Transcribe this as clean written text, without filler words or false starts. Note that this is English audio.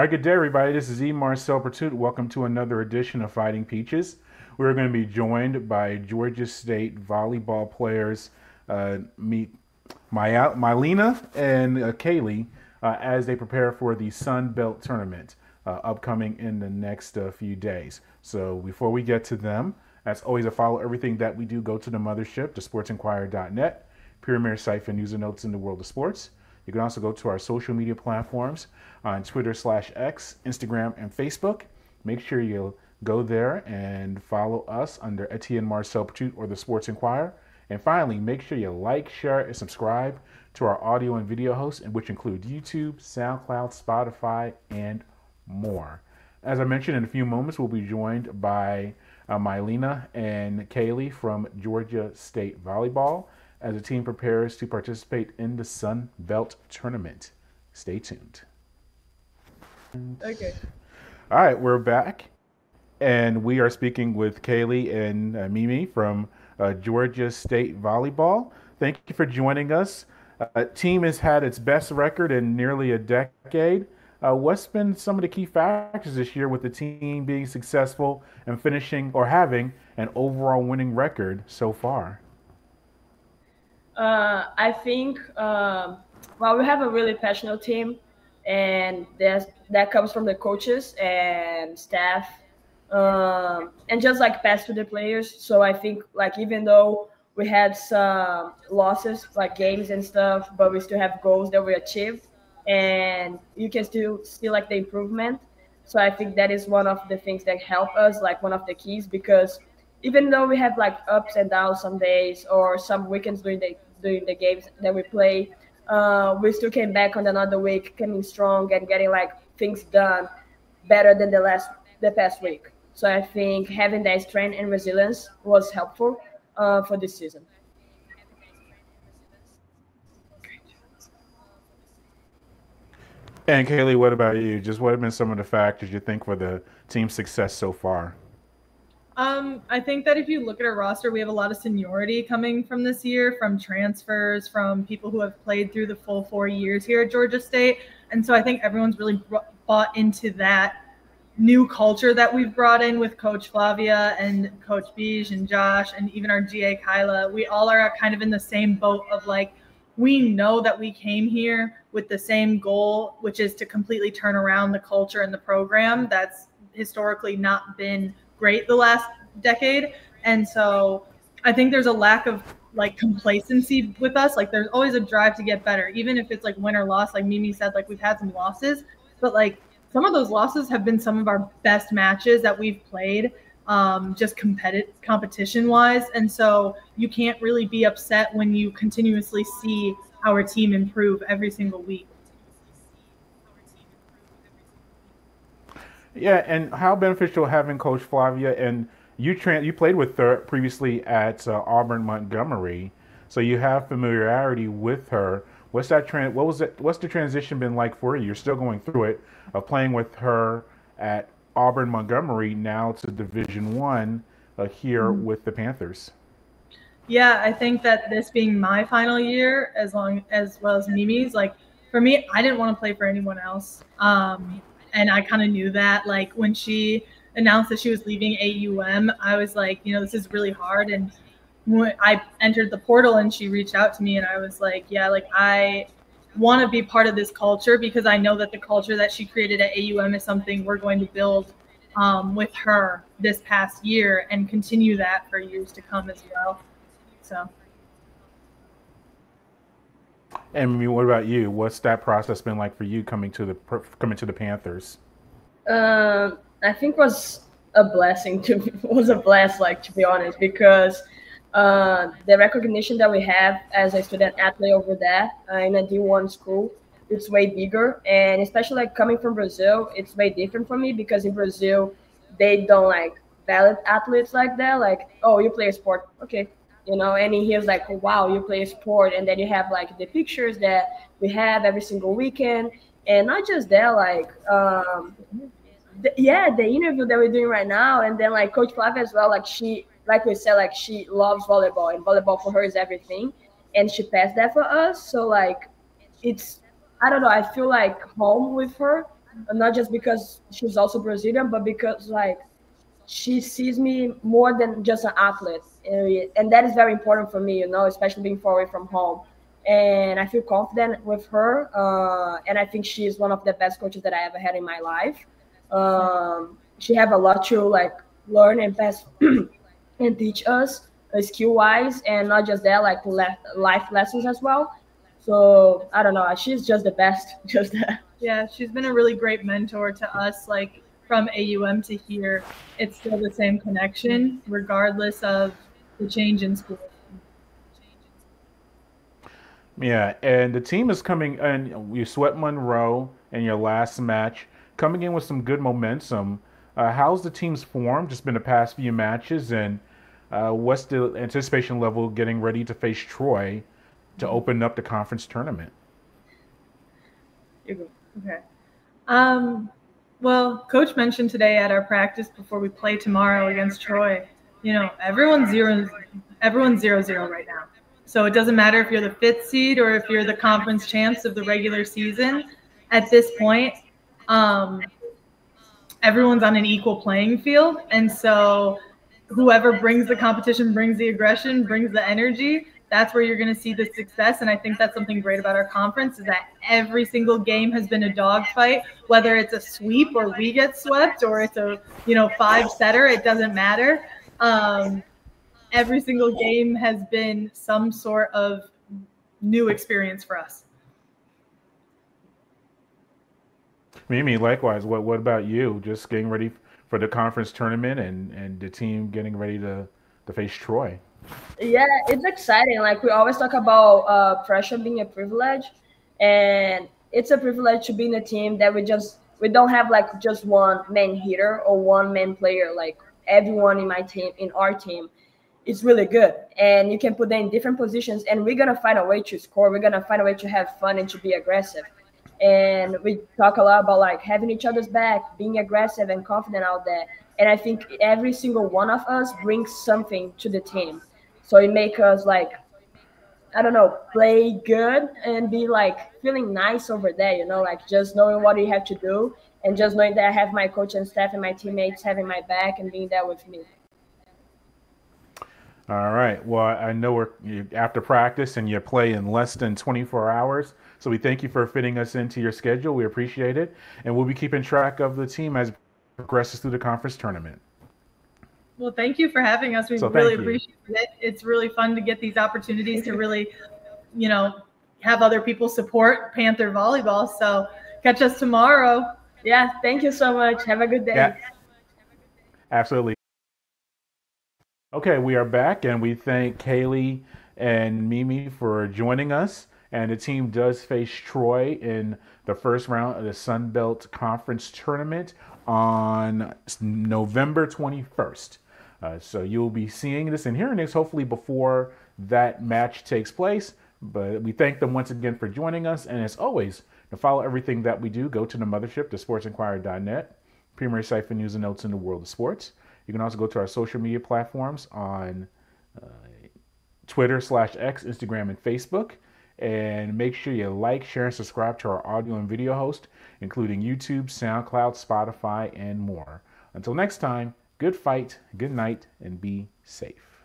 All right, good day, everybody. This is E. Marcel Pertut. Welcome to another edition of Fighting Peaches. We're going to be joined by Georgia State volleyball players, meet Myllena and Kaleigh as they prepare for the Sun Belt tournament upcoming in the next few days. So before we get to them, as always, to follow everything that we do, go to the mothership, the sportsinquirer.net, premier site for news and notes in the world of sports. You can also go to our social media platforms on Twitter/X, Instagram, and Facebook. Make sure you go there and follow us under Etienne Marcel Pertut or the Sports Inquirer. And finally, make sure you like, share, and subscribe to our audio and video hosts, which include YouTube, SoundCloud, Spotify, and more. As I mentioned, in a few moments, we'll be joined by Myllena and Kaleigh from Georgia State Volleyball as the team prepares to participate in the Sun Belt tournament. Stay tuned. Okay. All right, we're back, and we are speaking with Kaleigh and Mimi from Georgia State Volleyball. Thank you for joining us. Team has had its best record in nearly a decade. What's been some of the key factors this year with the team being successful and finishing or having an overall winning record so far? I think, we have a really passionate team, and that comes from the coaches and staff, and just like pass to the players. So I think, like, even though we had some losses, like games and stuff, but we still have goals that we achieved, and you can still see like the improvement. So I think that is one of the things that help us, like one of the keys, because even though we have like ups and downs some days or some weekends during the games that we play, we still came back on another week, coming strong and getting like things done better than the past week. So I think having that strength and resilience was helpful for this season. And Kaleigh, what about you? Just what have been some of the factors you think for the team's success so far? I think that if you look at our roster, we have a lot of seniority coming from this year, from transfers, from people who have played through the full 4 years here at Georgia State. And so I think everyone's really bought into that new culture that we've brought in with Coach Flavia and Coach Beige and Josh and even our GA Kyla. We all are kind of in the same boat of like, we know that we came here with the same goal, which is to completely turn around the culture and the program that's historically not been great the last decade. And so I think there's a lack of like complacency with us. Like there's always a drive to get better, even if it's like win or loss. Like Mimi said, like we've had some losses, but like some of those losses have been some of our best matches that we've played, just competition wise. And so you can't really be upset when you continuously see our team improve every single week. Yeah, and how beneficial having Coach Flavia and you played with her previously at Auburn Montgomery, so you have familiarity with her. What's the transition been like for you? You're still going through it of playing with her at Auburn Montgomery now to Division One here with the Panthers. Yeah, I think that this being my final year, as well as Mimi's, like for me, I didn't want to play for anyone else. And I kind of knew that, like when she announced that she was leaving AUM, I was like, this is really hard. And when I entered the portal and she reached out to me, and I was like, yeah, like I want to be part of this culture, because I know that the culture that she created at AUM is something we're going to build with her this past year and continue that for years to come as well. So. And what about you? What's that process been like for you coming to the Panthers? I think was a blessing to be honest, because the recognition that we have as a student athlete over there in a D1 school, it's way bigger. And especially like coming from Brazil, it's way different for me, because in Brazil they don't like valid athletes like that. Like, oh, you play a sport, okay, and he was like, wow, you play a sport. And then you have like the pictures that we have every single weekend, and not just that, like the interview that we're doing right now. And then like Coach Flavia as well, like like we said, like she loves volleyball, and volleyball for her is everything, and she passed that for us. So like it's, I don't know, I feel like home with her, not just because she's also Brazilian, but because like she sees me more than just an athlete, and that is very important for me, especially being far away from home. And I feel confident with her, and I think she is one of the best coaches that I ever had in my life. She have a lot to like learn and pass and teach us skill wise, and not just that, like life lessons as well. So I don't know, she's just the best. Just that. Yeah, she's been a really great mentor to us. Like from AUM to here, it's still the same connection, regardless of the change in school. Yeah, and the team is coming, and you swept Monroe in your last match, coming in with some good momentum. How's the team's form just been the past few matches, and what's the anticipation level getting ready to face Troy to open up the conference tournament? Okay. Well, Coach mentioned today at our practice before we play tomorrow against Troy, everyone's 0-0 right now. So it doesn't matter if you're the 5th seed or if you're the conference champs of the regular season. At this point, everyone's on an equal playing field. And so whoever brings the competition, brings the aggression, brings the energy, that's where you're going to see the success. And I think that's something great about our conference is that every single game has been a dogfight, whether it's a sweep or we get swept or it's a 5-setter, it doesn't matter. Every single game has been some sort of new experience for us. Mimi, likewise. What about you? Just getting ready for the conference tournament and the team getting ready to face Troy. Yeah, it's exciting. Like we always talk about pressure being a privilege, and it's a privilege to be in a team that we don't have like just one main hitter or one main player. Like everyone in our team, it's really good, and you can put them in different positions, and we're gonna find a way to score. We're gonna find a way to have fun and to be aggressive. And we talk a lot about like having each other's back, being aggressive and confident out there. And I think every single one of us brings something to the team. So it makes us like, I don't know, play good and be like feeling nice over there, like just knowing what you have to do and just knowing that I have my coach and staff and my teammates having my back and being there with me. All right. Well, I know we're after practice and you play in less than 24 hours. So we thank you for fitting us into your schedule. We appreciate it. And we'll be keeping track of the team as it progresses through the conference tournament. Well, thank you for having us. We really appreciate it. It's really fun to get these opportunities to really, have other people support Panther volleyball. So catch us tomorrow. Yeah, thank you so much. Have a good day. Yeah, absolutely. Okay, we are back, and we thank Kaleigh and Mimi for joining us. And the team does face Troy in the first round of the Sun Belt Conference Tournament on November 21st. So you'll be seeing this and hearing this hopefully before that match takes place. But we thank them once again for joining us. And as always, to follow everything that we do, go to the mothership, the sportsinquirer.net, premier site for news and notes in the world of sports. You can also go to our social media platforms on Twitter/X, Instagram, and Facebook. And make sure you like, share, and subscribe to our audio and video host, including YouTube, SoundCloud, Spotify, and more. Until next time, good fight, good night, and be safe.